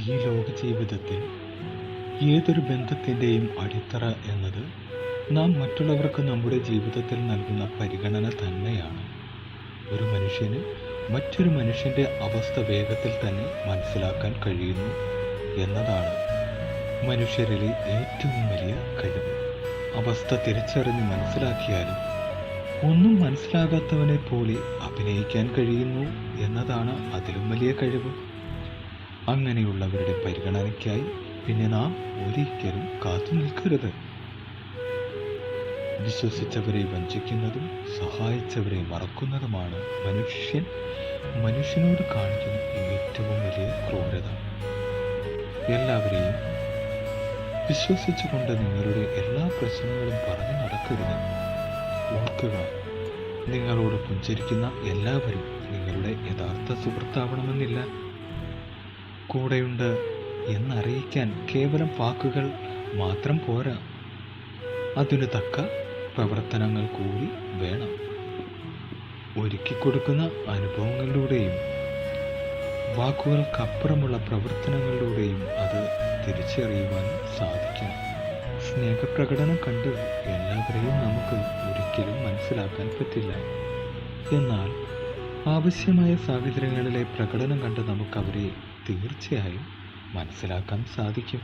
ഈ ലോക ജീവിതത്തിൽ ഏതൊരു ബന്ധത്തിൻ്റെയും അടിത്തറ എന്നത് നാം മറ്റുള്ളവർക്ക് നമ്മുടെ ജീവിതത്തിൽ നൽകുന്ന പരിഗണന തന്നെയാണ്. ഒരു മനുഷ്യന് മറ്റൊരു മനുഷ്യൻ്റെ അവസ്ഥ വേഗത്തിൽ തന്നെ മനസ്സിലാക്കാൻ കഴിയുന്നു എന്നതാണ് മനുഷ്യരിലെ ഏറ്റവും വലിയ കഴിവ്. അവസ്ഥ തിരിച്ചറിഞ്ഞ് മനസ്സിലാക്കിയാലും ഒന്നും മനസ്സിലാകാത്തവനെ പോലെ അഭിനയിക്കാൻ കഴിയുന്നു എന്നതാണ് അതിലും വലിയ കഴിവ്. അങ്ങനെയുള്ളവരുടെ പരിഗണനയ്ക്കായി പിന്നെ നാം ഒരിക്കലും കാത്തു നിൽക്കരുത്. വിശ്വസിച്ചവരെ വഞ്ചിക്കുന്നതും സഹായിച്ചവരെ മറക്കുന്നതുമാണ് മനുഷ്യനോട് കാണിക്കുന്ന ഏറ്റവും വലിയ ക്രൂരത. എല്ലാവരെയും വിശ്വസിച്ചുകൊണ്ട് നിങ്ങളുടെ എല്ലാ പ്രശ്നങ്ങളും പറഞ്ഞു നടക്കരുത്. ഓർക്കുക, നിങ്ങളോട് പുഞ്ചിരിക്കുന്ന എല്ലാവരും നിങ്ങളുടെ യഥാർത്ഥ സുഹൃത്താവണമെന്നില്ല. കൂടെയുണ്ട് എന്നറിയിക്കാൻ കേവലം വാക്കുകൾ മാത്രം പോരാ, അതിനു തക്ക പ്രവർത്തനങ്ങൾ കൂടി വേണം. ഒരുക്കിക്കൊടുക്കുന്ന അനുഭവങ്ങളിലൂടെയും വാക്കുകൾക്കപ്പുറമുള്ള പ്രവർത്തനങ്ങളിലൂടെയും അത് തിരിച്ചറിയുവാൻ സാധിക്കണം. സ്നേഹപ്രകടനം കണ്ട് എല്ലാവരെയും നമുക്ക് ഒരിക്കലും മനസ്സിലാക്കാൻ പറ്റില്ല. എന്നാൽ ആവശ്യമായ സാഹചര്യങ്ങളിലെ പ്രകടനം കണ്ട് നമുക്കവരെ തീർച്ചയായും മനസ്സിലാക്കാൻ സാധിക്കും.